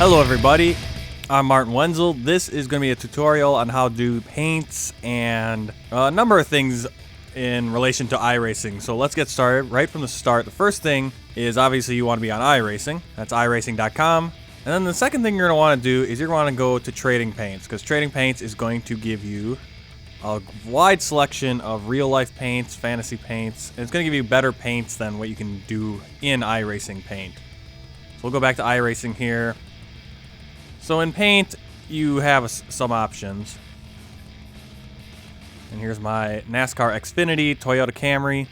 Hello everybody, I'm Martin Wenzel. This is going to be a tutorial on how to do paints and a number of things in relation to iRacing. So let's get started right from the start. The first thing is obviously you want to be on iRacing. That's iRacing.com. And then the second thing you're going to want to do is you're going to want to go to Trading Paints, because Trading Paints is going to give you a wide selection of real life paints, fantasy paints, and it's going to give you better paints than what you can do in iRacing Paint. So we'll go back to iRacing here. So in Paint, you have some options. And here's my NASCAR Xfinity, Toyota Camry.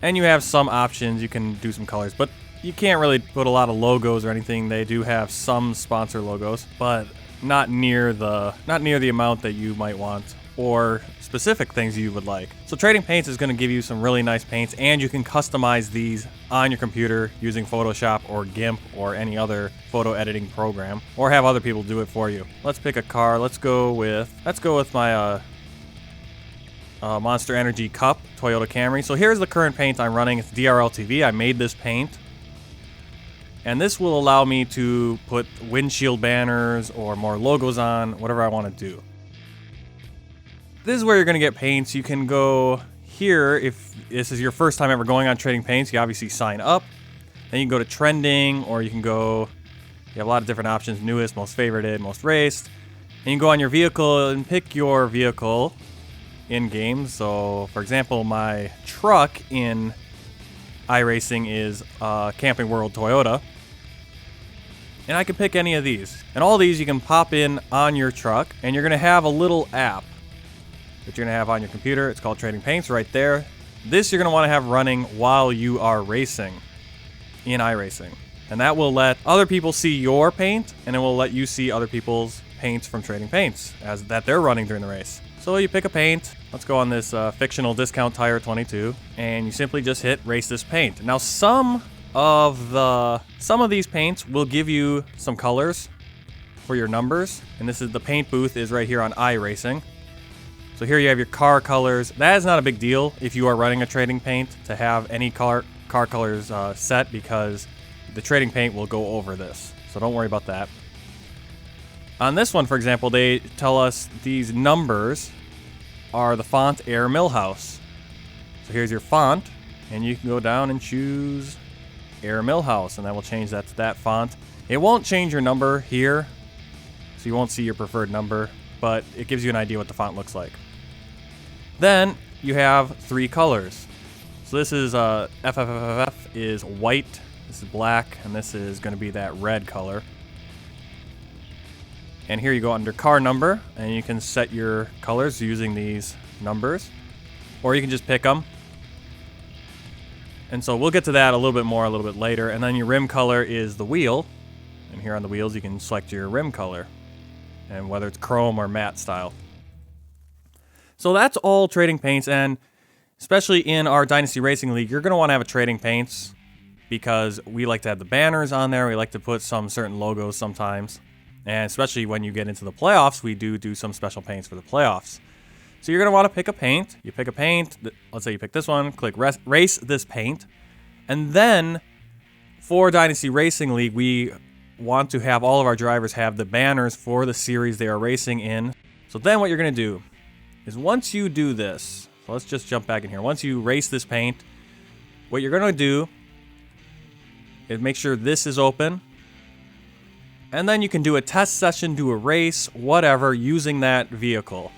And you have some options. You can do some colors, but you can't really put a lot of logos or anything. They do have some sponsor logos, but not near the amount that you might want or specific things you would like. So Trading Paints is going to give you some really nice paints, and you can customize these on your computer using Photoshop or GIMP or any other photo editing program, or have other people do it for you. Let's pick a car. Let's go with my Monster Energy Cup Toyota Camry. So here's the current paint I'm running. It's DRL-TV. I made this paint, and this will allow me to put windshield banners or more logos on, whatever I want to do. This is where you're going to get paints. You can go here if this is your first time ever going on Trading Paints. You obviously sign up. Then you can go to Trending, or you can go, you have a lot of different options: newest, most favorited, most raced. And you can go on your vehicle and pick your vehicle in game. So, for example, my truck in iRacing is Camping World Toyota. And I can pick any of these. And all these you can pop in on your truck, and you're going to have a little app that you're going to have on your computer. It's called Trading Paints right there. This you're going to want to have running while you are racing in iRacing. And that will let other people see your paint, and it will let you see other people's paints from Trading Paints as that they're running during the race. So you pick a paint. Let's go on this fictional discount tire 22, and you simply just hit race this paint. Now some of these paints will give you some colors for your numbers, and this is the paint booth is right here on iRacing. So here you have your car colors. That is not a big deal if you are running a Trading Paint to have any car colors set, because the Trading Paint will go over this. So don't worry about that. On this one, for example, they tell us these numbers are the font Air Millhouse. So here's your font, and you can go down and choose Air Millhouse, and that will change that to that font. It won't change your number here, so you won't see your preferred number, but it gives you an idea what the font looks like. Then you have three colors. So this is FFFF is white, this is black, and this is going to be that red color. And here you go under car number, and you can set your colors using these numbers, or you can just pick them. And so we'll get to that a little bit more a little bit later. And then your rim color is the wheel, and here on the wheels you can select your rim color, and whether it's chrome or matte style. So that's all Trading Paints, and especially in our Dynasty Racing League, you're going to want to have a Trading Paints, because we like to have the banners on there. We like to put some certain logos sometimes, and especially when you get into the playoffs, we do some special paints for the playoffs. So you're going to want to pick a paint. You pick a paint. Let's say you pick this one. Click race this paint. And then for Dynasty Racing League, we want to have all of our drivers have the banners for the series they are racing in. So then what you're going to do is once you do this, so let's just jump back in here. Once you race this paint, what you're going to do is make sure this is open. And then you can do a test session, do a race, whatever, using that vehicle.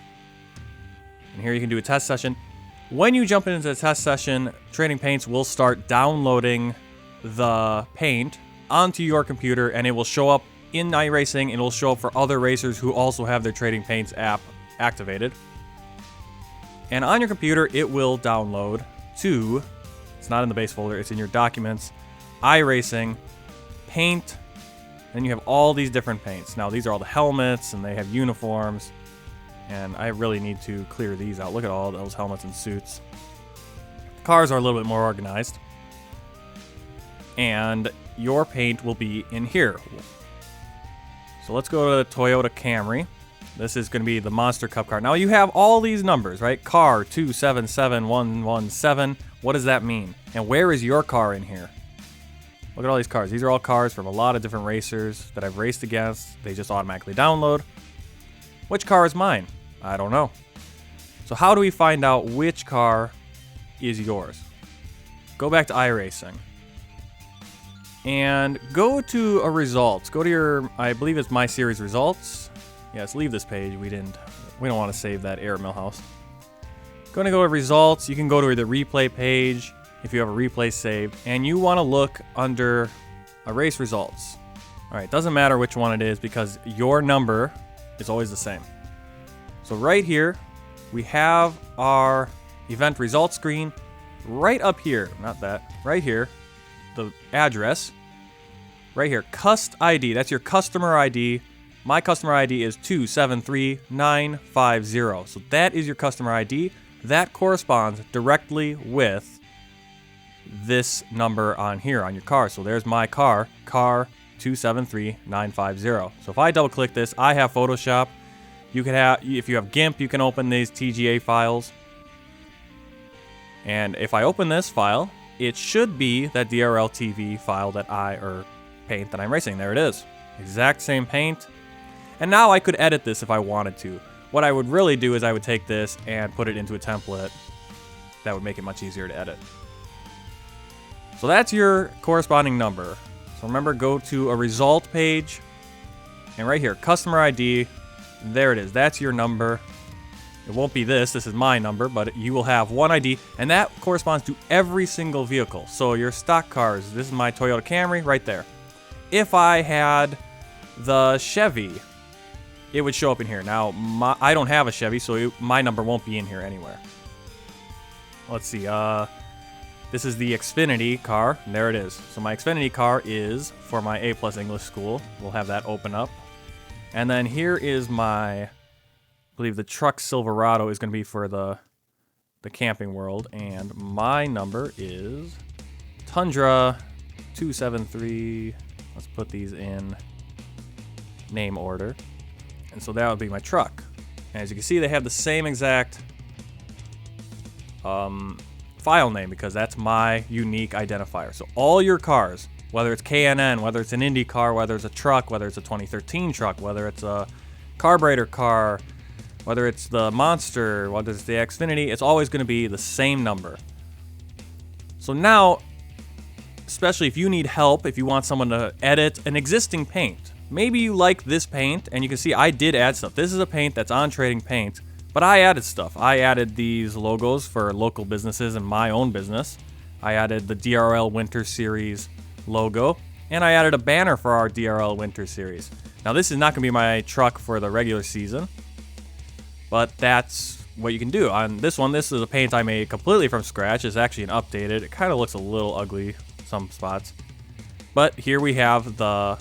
And here you can do a test session. When you jump into the test session, Trading Paints will start downloading the paint onto your computer, and it will show up in iRacing, and it will show up for other racers who also have their Trading Paints app activated. And on your computer, it will download to, it's not in the base folder, it's in your documents, iRacing, paint, and you have all these different paints. Now these are all the helmets, and they have uniforms, and I really need to clear these out. Look at all those helmets and suits. Cars are a little bit more organized, and your paint will be in here. So let's go to the Toyota Camry. This is going to be the Monster Cup car. Now you have all these numbers, right? Car 277117. What does that mean? And where is your car in here? Look at all these cars. These are all cars from a lot of different racers that I've raced against. They just automatically download. Which car is mine? I don't know. So how do we find out which car is yours? Go back to iRacing. And go to a results. Go to your, I believe it's My Series Results. Yes, leave this page. We don't want to save that error Millhouse. Going to go to results. You can go to the replay page if you have a replay saved, and you want to look under a race results. All right, doesn't matter which one it is because your number is always the same. So right here, we have our event results screen. Right up here, not that, right here, the address. Right here, cust ID. That's your customer ID. My customer ID is 273950. So that is your customer ID. That corresponds directly with this number on here on your car. So there's my car 273950. So if I double click this, I have Photoshop. You can have, if you have GIMP, you can open these TGA files. And if I open this file, it should be that DRL TV file that paint that I'm racing. There it is. Exact same paint. And now I could edit this if I wanted to. What I would really do is I would take this and put it into a template. That would make it much easier to edit. So that's your corresponding number. So remember, go to a result page, and right here, customer ID, there it is. That's your number. It won't be this is my number, but you will have one ID, and that corresponds to every single vehicle. So your stock cars, this is my Toyota Camry right there. If I had the Chevy, it would show up in here. Now, I don't have a Chevy, so my number won't be in here anywhere. Let's see, this is the Xfinity car, and there it is. So my Xfinity car is for my A+ English school. We'll have that open up. And then here is my, I believe the truck Silverado is going to be for the camping world. And my number is Tundra 273. Let's put these in name order. And so that would be my truck. And as you can see, they have the same exact file name because that's my unique identifier. So all your cars, whether it's KNN, whether it's an Indy car, whether it's a truck, whether it's a 2013 truck, whether it's a carburetor car, whether it's the Monster, whether it's the Xfinity, it's always going to be the same number. So now, especially if you need help, if you want someone to edit an existing paint, maybe you like this paint, and you can see I did add stuff. This is a paint that's on Trading Paint. But I added stuff. I added these logos for local businesses and my own business. I added the DRL Winter Series logo, and I added a banner for our DRL Winter Series. Now this is not going to be my truck for the regular season, but that's what you can do. On this one, this is a paint I made completely from scratch. It's actually an updated. It kind of looks a little ugly some spots. But here we have the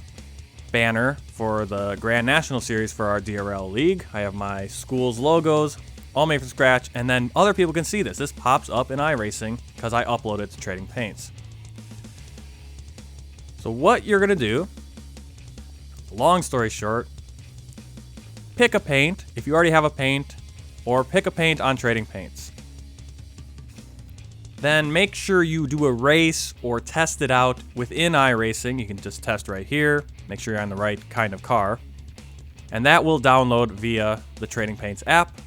banner for the Grand National Series for our DRL League. I have my school's logos, all made from scratch, and then other people can see this. This pops up in iRacing because I upload it to Trading Paints. So what you're gonna do, long story short, pick a paint if you already have a paint, or pick a paint on Trading Paints. Then make sure you do a race or test it out within iRacing. You can just test right here. Make sure you're on the right kind of car. And that will download via the Trading Paints app.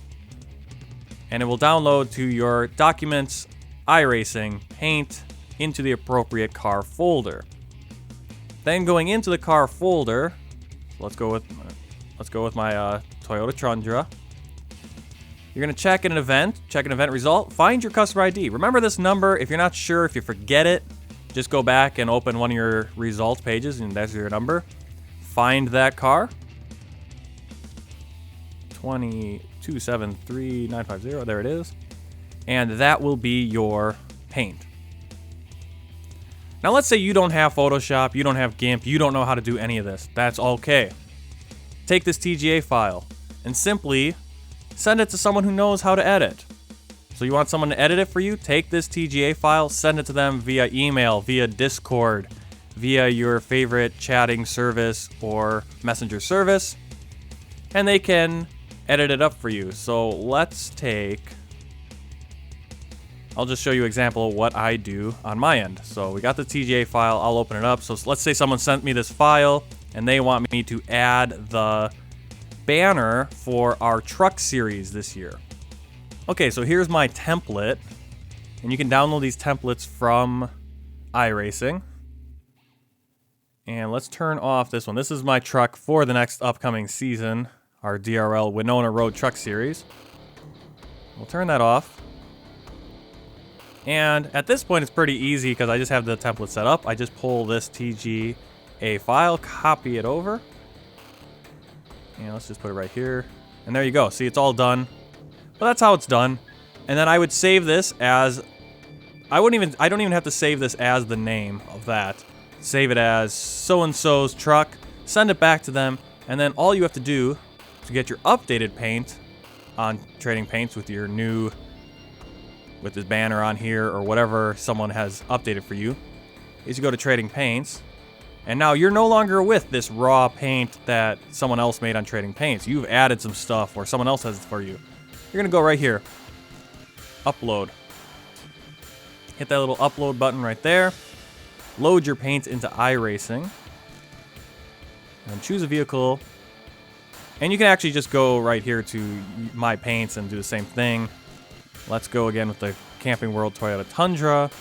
And it will download to your Documents, iRacing, Paint, into the appropriate car folder. Then going into the car folder, let's go with my Toyota Tundra. You're going to check an event result, find your customer ID. Remember this number. If you're not sure, if you forget it, just go back and open one of your results pages, and that's your number. Find that car. 2273950, there it is. And that will be your paint. Now let's say you don't have Photoshop, you don't have GIMP, you don't know how to do any of this. That's okay. Take this TGA file and simply send it to someone who knows how to edit. So you want someone to edit it for you? Take this TGA file, send it to them via email, via Discord, via your favorite chatting service or messenger service, and they can edit it up for you. So let's take I'll just show you an example of what I do on my end. So we got the TGA file, I'll open it up. So let's say someone sent me this file and they want me to add the banner for our truck series this year. Okay, so here's my template, and you can download these templates from iRacing. And let's turn off this one. This is my truck for the next upcoming season, our DRL Winona Road Truck Series. We'll turn that off. And at this point, it's pretty easy because I just have the template set up. I just pull this TGA file, copy it over. And let's just put it right here. And there you go. See, it's all done. Well, that's how it's done. And then I would save this as... I don't even have to save this as the name of that. Save it as so-and-so's truck. Send it back to them. And then all you have to do to get your updated paint on Trading Paints with your new... with this banner on here or whatever someone has updated for you, is you go to Trading Paints, and now you're no longer with this raw paint that someone else made on Trading Paints. You've added some stuff or someone else has it for you. You're gonna go right here, upload. Hit that little upload button right there. Load your paints into iRacing. And choose a vehicle. And you can actually just go right here to My Paints and do the same thing. Let's go again with the Camping World Toyota Tundra.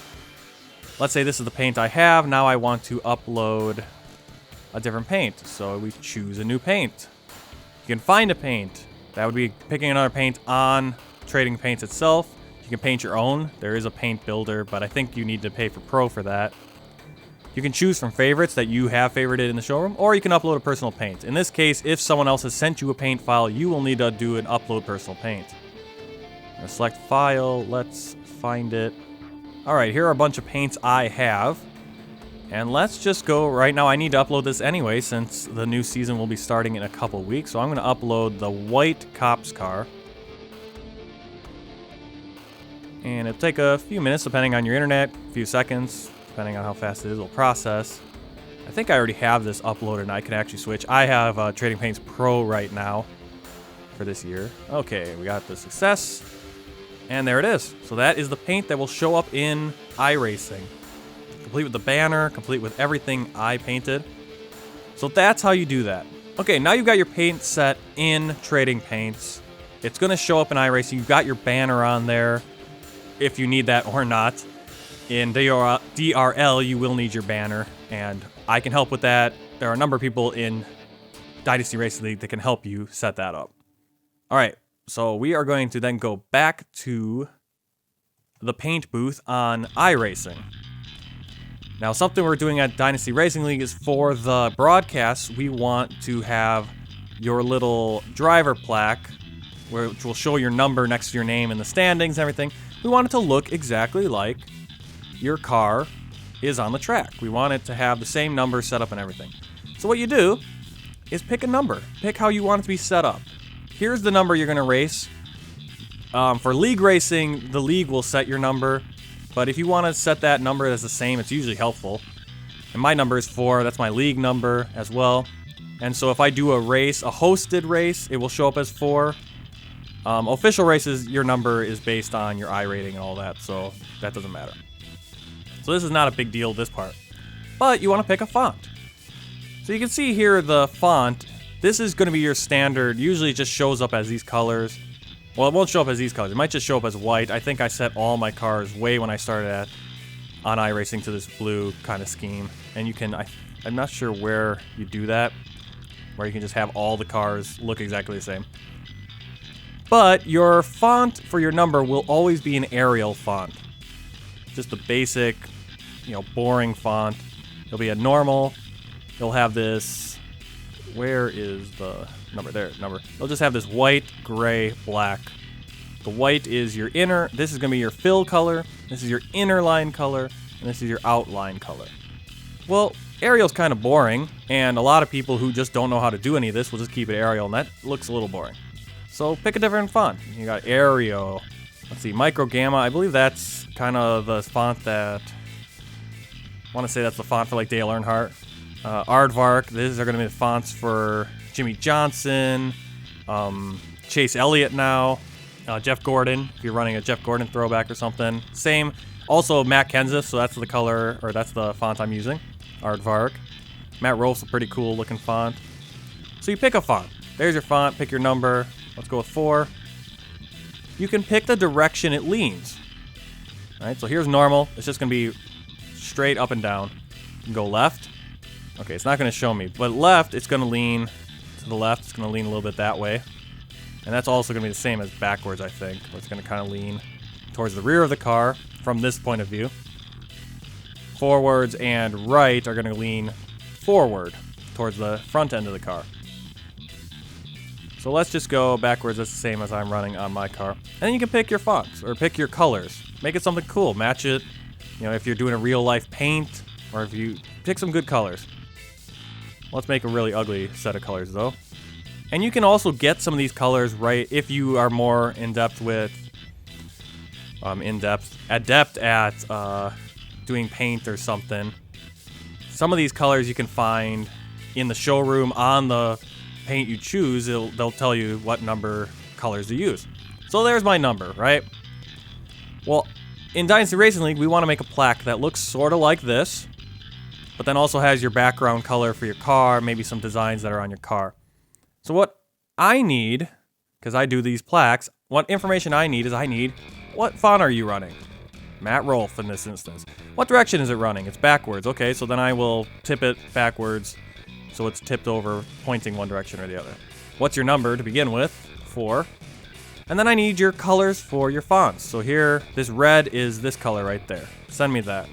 Let's say this is the paint I have. Now I want to upload a different paint. So we choose a new paint. You can find a paint. That would be picking another paint on Trading Paints itself. You can paint your own. There is a paint builder, but I think you need to pay for Pro for that. You can choose from favorites that you have favorited in the showroom, or you can upload a personal paint. In this case, if someone else has sent you a paint file, you will need to do an upload personal paint. Select file, let's find it. Alright, here are a bunch of paints I have. And let's just go, right now I need to upload this anyway since the new season will be starting in a couple weeks. So I'm going to upload the white Cops car. And it'll take a few minutes depending on your internet, a few seconds, depending on how fast it is, it'll process. I think I already have this uploaded and I can actually switch. I have Trading Paints Pro right now for this year. Okay, we got the success. And there it is. So that is the paint that will show up in iRacing. Complete with the banner, complete with everything I painted. So that's how you do that. Okay, now you've got your paint set in Trading Paints. It's going to show up in iRacing. You've got your banner on there, if you need that or not. In DRL, you will need your banner, and I can help with that. There are a number of people in Dynasty Racing League that can help you set that up. All right. So we are going to then go back to the paint booth on iRacing. Now, something we're doing at Dynasty Racing League is for the broadcasts, we want to have your little driver plaque, which will show your number next to your name in the standings and everything. We want it to look exactly like your car is on the track. We want it to have the same number set up and everything. So what you do is pick a number. Pick how you want it to be set up. Here's the number you're going to race. For league racing, the league will set your number. But if you want to set that number as the same, it's usually helpful. And my number is 4. That's my league number as well. And so if I do a race, a hosted race, it will show up as 4. Official races, your number is based on your iRating and all that. So that doesn't matter. So this is not a big deal, this part. But you want to pick a font. So you can see here the font. This is going to be your standard. Usually it just shows up as these colors. Well, it won't show up as these colors. It might just show up as white. I think I set all my cars way when I started on iRacing to this blue kind of scheme. And you can, I'm not sure where you do that, where you can just have all the cars look exactly the same. But your font for your number will always be an Arial font. Just a basic, boring font. It'll be a normal. It'll have this... Where is the number? There, number. They'll just have this white, gray, black. The white is your inner. This is going to be your fill color. This is your inner line color. And this is your outline color. Well, Arial's kind of boring. And a lot of people who just don't know how to do any of this will just keep it Arial. And that looks a little boring. So pick a different font. You got Arial. Let's see, Micro Gamma. I believe that's kind of the font that... I want to say that's the font for like Dale Earnhardt. Aardvark, these are going to be the fonts for Jimmy Johnson, Chase Elliott now. Jeff Gordon, if you're running a Jeff Gordon throwback or something. Same. Also, Matt Kenseth, so that's the color, or that's the font I'm using. Aardvark. Matt Rolfe's a pretty cool looking font. So you pick a font. There's your font, pick your number. Let's go with 4. You can pick the direction it leans. Alright, so here's normal. It's just going to be straight up and down. You can go left. Okay, it's not going to show me. But left, it's going to lean to the left. It's going to lean a little bit that way. And that's also going to be the same as backwards, I think. Where it's going to kind of lean towards the rear of the car from this point of view. Forwards and right are going to lean forward towards the front end of the car. So let's just go backwards. That's the same as I'm running on my car. And then you can pick your fonts or pick your colors. Make it something cool. Match it. You know, if you're doing a real life paint or if you pick some good colors. Let's make a really ugly set of colors though. And you can also get some of these colors right if you are more adept at doing paint or something. Some of these colors you can find in the showroom on the paint you choose. They'll tell you what number colors to use. So there's my number, right? Well, in Dynasty Racing League, we want to make a plaque that looks sort of like this, but then also has your background color for your car, maybe some designs that are on your car. So what I need, because I do these plaques, what information I need is what font are you running? Matt Rolfe in this instance. What direction is it running? It's backwards. Okay, so then I will tip it backwards so it's tipped over, pointing one direction or the other. What's your number to begin with? 4. And then I need your colors for your fonts. So here, this red is this color right there. Send me that.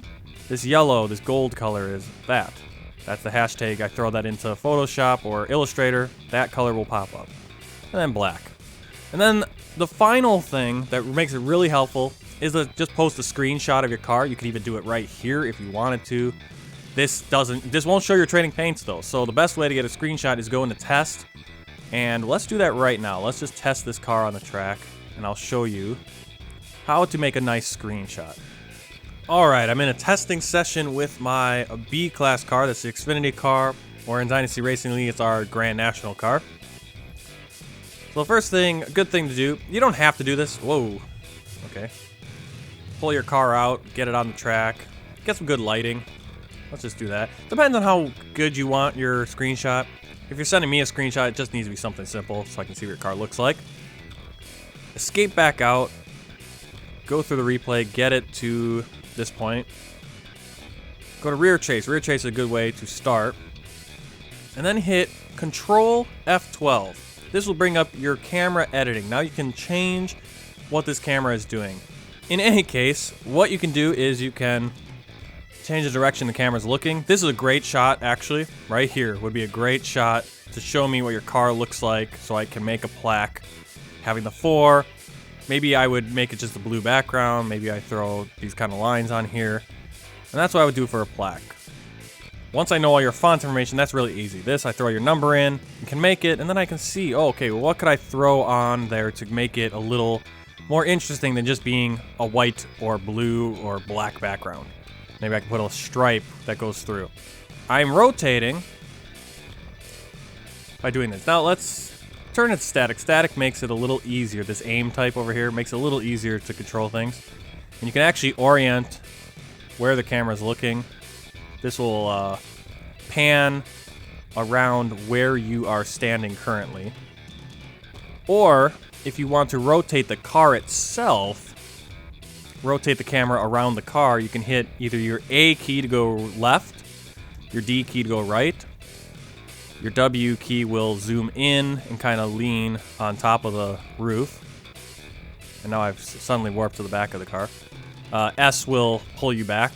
This yellow, this gold color is that. That's the hashtag. I throw that into Photoshop or Illustrator. That color will pop up. And then black. And then the final thing that makes it really helpful is to just post a screenshot of your car. You can even do it right here if you wanted to. This won't show your trading paints though. So the best way to get a screenshot is go into test. And let's do that right now. Let's just test this car on the track and I'll show you how to make a nice screenshot. Alright, I'm in a testing session with my B-Class car. That's the Xfinity car, or in Dynasty Racing League, it's our Grand National car. So the first thing, a good thing to do, you don't have to do this. Whoa. Okay. Pull your car out, get it on the track, get some good lighting. Let's just do that. Depends on how good you want your screenshot. If you're sending me a screenshot, it just needs to be something simple so I can see what your car looks like. Escape back out, go through the replay, get it to this point. Go to rear chase. Rear chase is a good way to start. And then hit Control F12. This will bring up your camera editing. Now you can change what this camera is doing. In any case, what you can do is you can change the direction the camera's looking. This is a great shot, actually. Right here would be a great shot to show me what your car looks like so I can make a plaque. Having the 4, maybe I would make it just a blue background. Maybe I throw these kind of lines on here. And that's what I would do for a plaque. Once I know all your font information, that's really easy. This, I throw your number in, you can make it, and then I can see, oh, okay, well, what could I throw on there to make it a little more interesting than just being a white or blue or black background. Maybe I can put a stripe that goes through. I'm rotating by doing this. Now let's turn it static. Static makes it a little easier. This aim type over here makes it a little easier to control things. And you can actually orient where the camera is looking. This will pan around where you are standing currently. Or if you want to rotate the car itself, rotate the camera around the car, you can hit either your A key to go left, your D key to go right. Your W key will zoom in and kind of lean on top of the roof. And now I've suddenly warped to the back of the car. S will pull you back.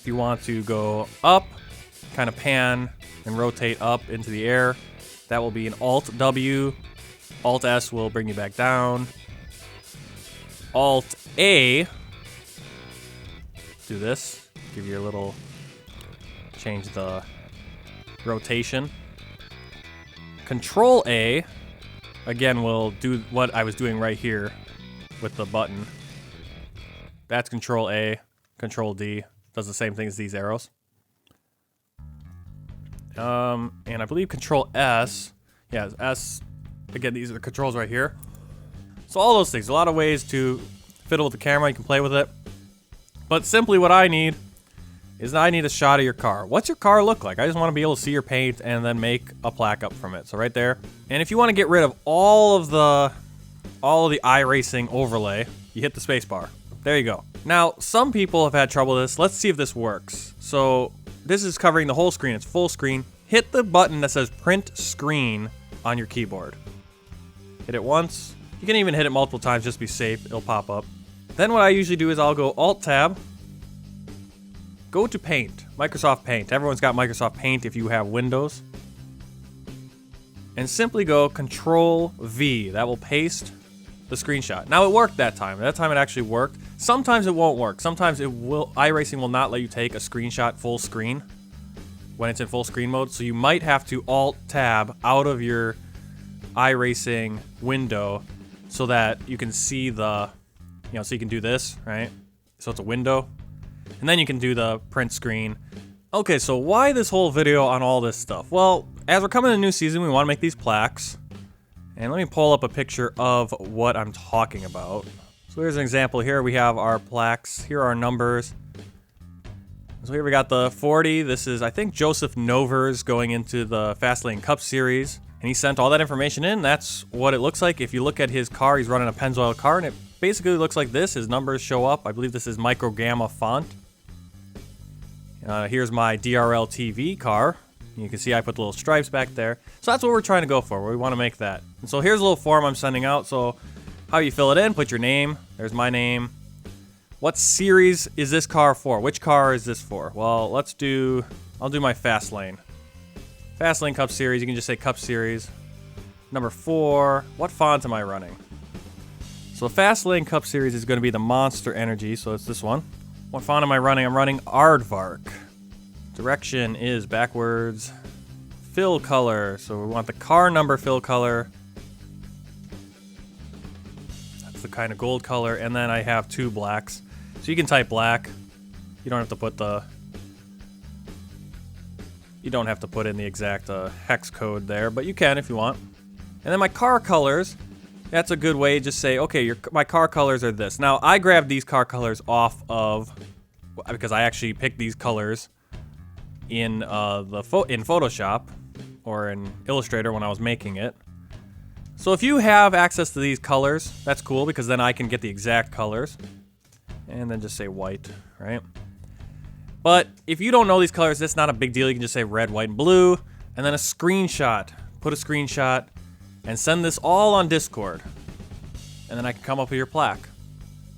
If you want to go up, kind of pan and rotate up into the air, that will be an Alt W. Alt S will bring you back down. Alt A, do this, give you a little, change the rotation. Control A, again, will do what I was doing right here with the button. That's Control A. Control D does the same thing as these arrows. And I believe Control S, Yeah, S. Again, these are the controls right here. So all those things, a lot of ways to fiddle with the camera. You can play with it. But simply what I need is I need a shot of your car. What's your car look like? I just want to be able to see your paint and then make a plaque up from it. So right there. And if you want to get rid of all of the iRacing overlay, you hit the space bar. There you go. Now, some people have had trouble with this. Let's see if this works. So this is covering the whole screen. It's full screen. Hit the button that says print screen on your keyboard. Hit it once. You can even hit it multiple times just to be safe. It'll pop up. Then what I usually do is I'll go Alt-Tab. Go to Paint. Microsoft Paint. Everyone's got Microsoft Paint if you have Windows. And simply go Control-V. That will paste the screenshot. Now it worked that time. That time it actually worked. Sometimes it won't work. Sometimes it will. iRacing will not let you take a screenshot full screen when it's in full screen mode. So you might have to Alt-Tab out of your iRacing window so that you can see the, so you can do this, right? So it's a window. And then you can do the print screen. Okay, so why this whole video on all this stuff? Well, as we're coming to a new season, we want to make these plaques. And let me pull up a picture of what I'm talking about. So here's an example. Here we have our plaques. Here are our numbers. So here we got the 40. This is, I think, Joseph Novers going into the Fastlane Cup Series. And he sent all that information in. That's what it looks like. If you look at his car, he's running a Pennzoil car, and it basically looks like this. His numbers show up. I believe this is Micro Gamma font. Here's my DRL TV car. You can see I put the little stripes back there. So that's what we're trying to go for. We want to make that. And so here's a little form I'm sending out. So how you fill it in, put your name. There's my name. What series is this car for? Which car is this for? Well, I'll do my Fastlane. Fastlane Cup Series. You can just say Cup Series. Number 4. What font am I running? So Fastlane Cup Series is going to be the Monster Energy. So it's this one. What font am I running? I'm running Aardvark. Direction is backwards. Fill color. So we want the car number fill color. That's the kind of gold color. And then I have 2 blacks. So you can type black. You don't have to put in the exact hex code there, but you can if you want. And then my car colors. That's a good way to just say, okay, my car colors are this. Now, I grabbed these car colors off of, because I actually picked these colors in Photoshop or in Illustrator when I was making it. So if you have access to these colors, that's cool because then I can get the exact colors. And then just say white, right? But if you don't know these colors, that's not a big deal. You can just say red, white, and blue. And then a screenshot. Put a screenshot and send this all on Discord. And then I can come up with your plaque.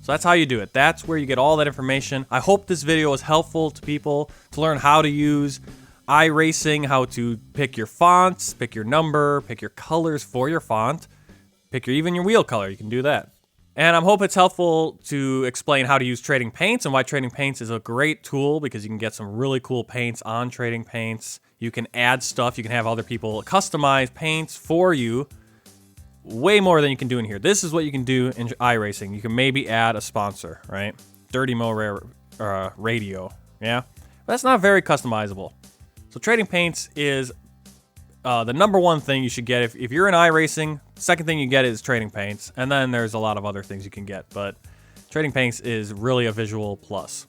So that's how you do it. That's where you get all that information. I hope this video was helpful to people to learn how to use iRacing, how to pick your fonts, pick your number, pick your colors for your font, pick even your wheel color. You can do that. And I hope it's helpful to explain how to use Trading Paints and why Trading Paints is a great tool because you can get some really cool paints on Trading Paints. You can add stuff. You can have other people customize paints for you. Way more than you can do in here. This is what you can do in iRacing. You can maybe add a sponsor, right? Dirty Mo Radio, yeah? But that's not very customizable. So Trading Paints is the number one thing you should get. If you're in iRacing, second thing you get is Trading Paints. And then there's a lot of other things you can get. But Trading Paints is really a visual plus.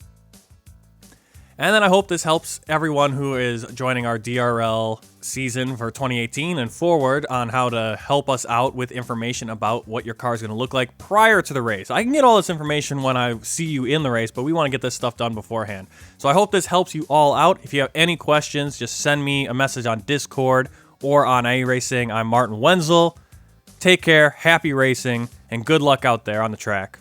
And then I hope this helps everyone who is joining our DRL season for 2018 and forward on how to help us out with information about what your car is going to look like prior to the race. I can get all this information when I see you in the race, but we want to get this stuff done beforehand. So I hope this helps you all out. If you have any questions, just send me a message on Discord or on iRacing. I'm Martin Wenzel. Take care, happy racing, and good luck out there on the track.